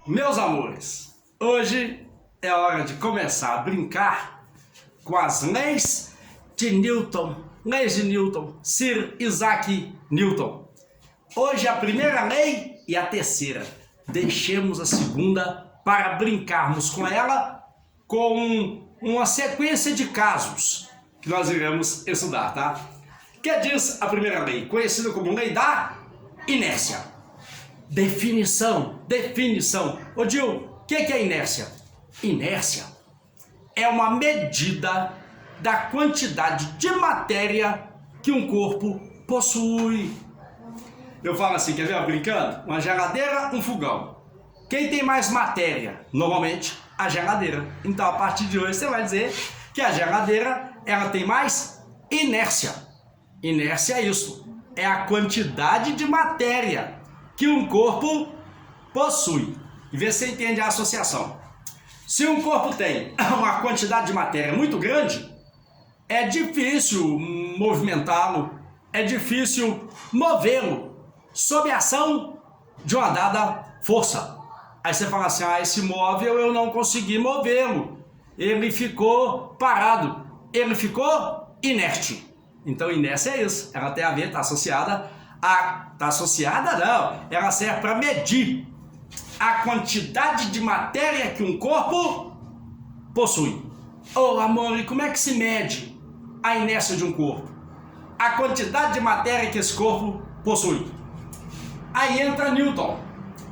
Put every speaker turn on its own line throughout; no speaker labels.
Meus amores, hoje é hora de começar a brincar com as leis de Newton, Sir Isaac Newton. Hoje é a primeira lei e a terceira. Deixemos a segunda para brincarmos com ela com uma sequência de casos que nós iremos estudar, tá? Que diz a primeira lei, conhecida como lei da inércia. Definição. Ô Gil, o que é inércia? Inércia é uma medida da quantidade de matéria que um corpo possui. Eu falo assim, quer ver, brincando? Uma geladeira, um fogão. Quem tem mais matéria? Normalmente, a geladeira. Então, a partir de hoje, você vai dizer que a geladeira, ela tem mais inércia. Inércia é isso. É a quantidade de matéria que um corpo possui. E vê se você entende a associação. Se um corpo tem uma quantidade de matéria muito grande, é difícil movimentá-lo, é difícil movê-lo sob a ação de uma dada força. Aí você fala assim, esse móvel eu não consegui movê-lo, ele ficou parado, ele ficou inerte. Então inércia é isso, ela tem a ver, está associada não, ela serve para medir a quantidade de matéria que um corpo possui. Ô amor, e como é que se mede a inércia de um corpo? A quantidade de matéria que esse corpo possui. Aí entra Newton.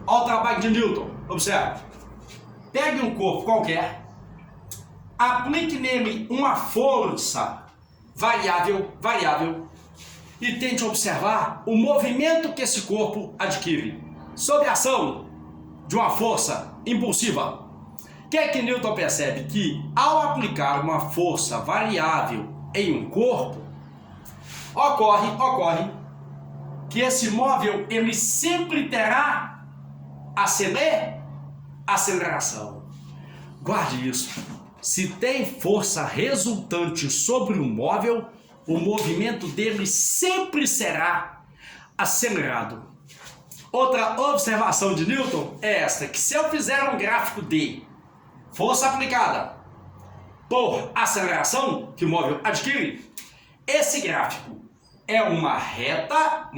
Olha o trabalho de Newton. Observe. Pegue um corpo qualquer, aplique nele uma força variável, e tente observar o movimento que esse corpo adquire sob a ação de uma força impulsiva. O que é que Newton percebe? Que ao aplicar uma força variável em um corpo, ocorre que esse móvel ele sempre terá aceleração. Guarde isso. Se tem força resultante sobre um móvel, o movimento dele sempre será acelerado. Outra observação de Newton é esta, que se eu fizer um gráfico de força aplicada por aceleração que o móvel adquire, esse gráfico é uma reta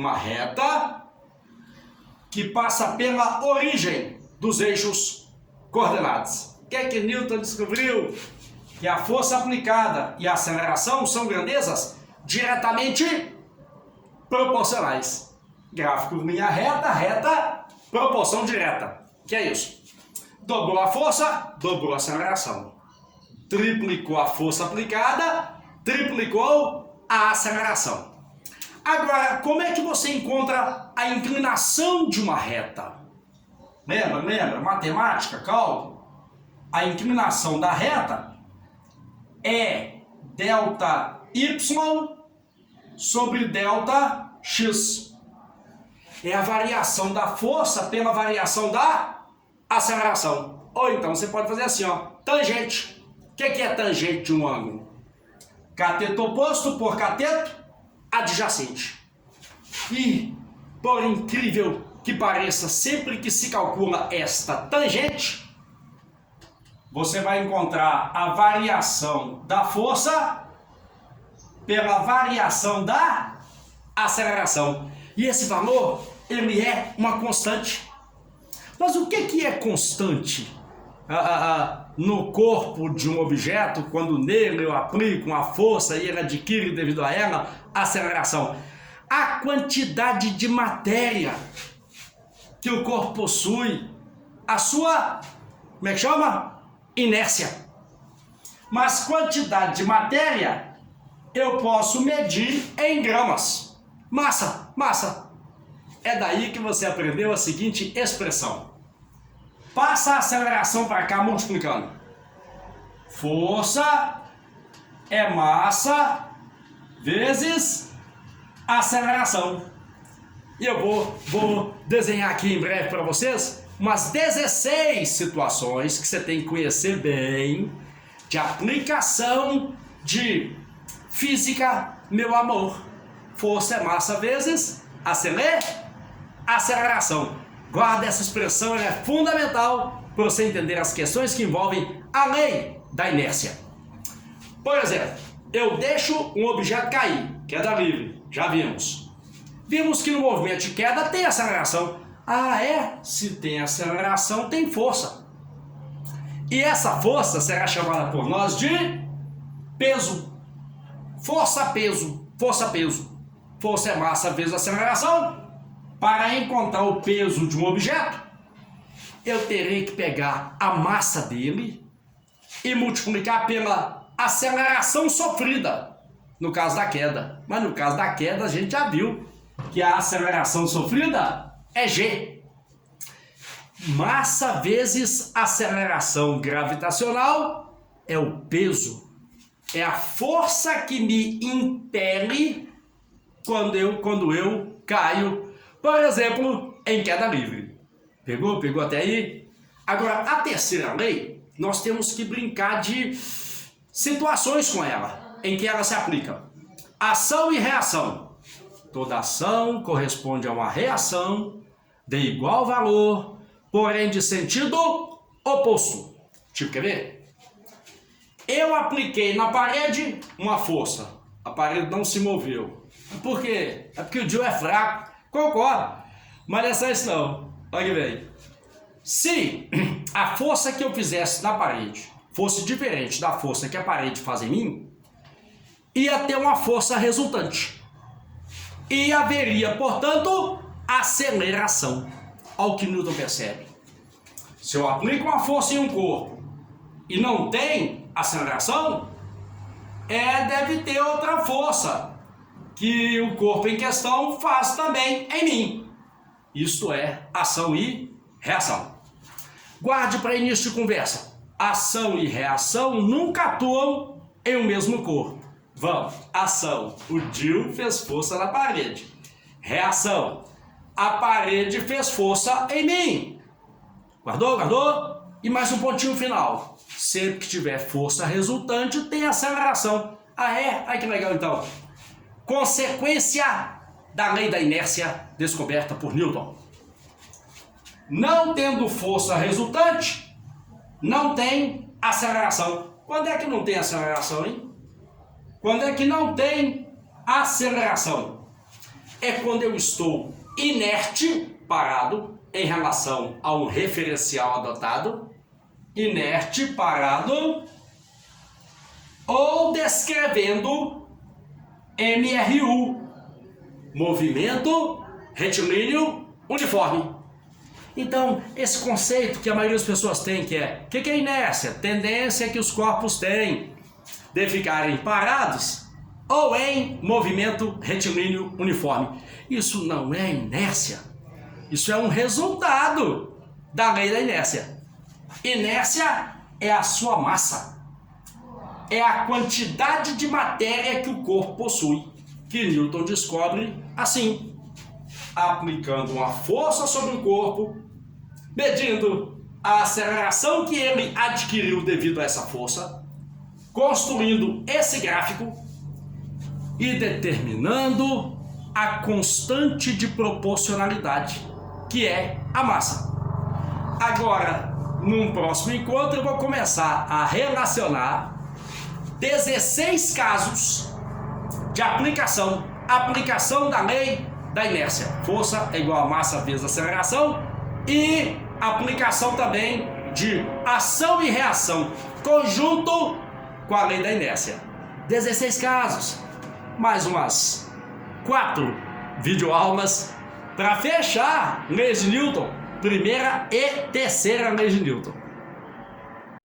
que passa pela origem dos eixos coordenados. O que é que Newton descobriu? Que a força aplicada e a aceleração são grandezas diretamente proporcionais. Gráfico linha reta, proporção direta. Que é isso? Dobrou a força, dobrou a aceleração. Triplicou a força aplicada, triplicou a aceleração. Agora, como é que você encontra a inclinação de uma reta? Lembra? Matemática, cálculo. A inclinação da reta é delta y sobre delta x. É a variação da força pela variação da aceleração. Ou então você pode fazer assim, tangente. O que é tangente de um ângulo? Cateto oposto por cateto adjacente. E, por incrível que pareça, sempre que se calcula esta tangente, você vai encontrar a variação da força pela variação da aceleração. E esse valor, ele é uma constante. Mas o que é constante no corpo de um objeto, quando nele eu aplico uma força e ele adquire devido a ela aceleração? A quantidade de matéria que o corpo possui, a sua, como é que chama? Inércia. Mas quantidade de matéria eu posso medir em gramas. Massa. É daí que você aprendeu a seguinte expressão. Passa a aceleração para cá multiplicando. Força é massa vezes aceleração. E eu vou desenhar aqui em breve para vocês umas 16 situações que você tem que conhecer bem de aplicação de física, meu amor. Força é massa vezes aceleração. Guarda essa expressão, ela é fundamental para você entender as questões que envolvem a lei da inércia. Por exemplo, eu deixo um objeto cair, queda livre, já vimos. Vimos que no movimento de queda tem aceleração. Ah, é? Se tem aceleração, tem força. E essa força será chamada por nós de peso. Força-peso, força-peso. Força é massa vezes aceleração. Para encontrar o peso de um objeto, eu terei que pegar a massa dele e multiplicar pela aceleração sofrida, no caso da queda. Mas no caso da queda, a gente já viu que a aceleração sofrida é G. Massa vezes aceleração gravitacional é o peso. É a força que me impele quando eu caio, por exemplo, em queda livre. Pegou? Pegou até aí? Agora, a terceira lei, nós temos que brincar de situações com ela, em que ela se aplica. Ação e reação. Toda ação corresponde a uma reação de igual valor, porém de sentido oposto. Tipo, quer ver? Eu apliquei na parede uma força. A parede não se moveu. Por quê? É porque o Joe é fraco. Concordo. Mas não é só isso não. Olha que bem. Se a força que eu fizesse na parede fosse diferente da força que a parede faz em mim, ia ter uma força resultante. E haveria, portanto, aceleração. Olha o que Newton percebe. Se eu aplico uma força em um corpo e não tem aceleração, deve ter outra força que o corpo em questão faz também em mim. Isto é ação e reação. Guarde para início de conversa. Ação e reação nunca atuam em um mesmo corpo. Vamos. Ação. O Jill fez força na parede. Reação. A parede fez força em mim. Guardou? Guardou? E mais um pontinho final. Sempre que tiver força resultante, tem aceleração. Ah, é? Ai, que legal então. Consequência da lei da inércia descoberta por Newton. Não tendo força resultante, não tem aceleração. Quando é que não tem aceleração, hein? Quando é que não tem aceleração? É quando eu estou inerte, parado, em relação a um referencial adotado, inerte, parado, ou descrevendo MRU, movimento retilíneo uniforme. Então, esse conceito que a maioria das pessoas tem, que é, o que é inércia? Tendência que os corpos têm de ficarem parados ou em movimento retilíneo uniforme. Isso não é inércia. Isso é um resultado da lei da inércia. Inércia é a sua massa. É a quantidade de matéria que o corpo possui, que Newton descobre assim, aplicando uma força sobre o corpo, medindo a aceleração que ele adquiriu devido a essa força, construindo esse gráfico e determinando a constante de proporcionalidade, que é a massa. Agora, num próximo encontro, eu vou começar a relacionar 16 casos de aplicação da lei da inércia. Força é igual a massa vezes aceleração, e aplicação também de ação e reação, conjunto com a lei da inércia. 16 casos, mais umas 4 videoaulas para fechar leis de Newton, primeira e terceira leis de Newton.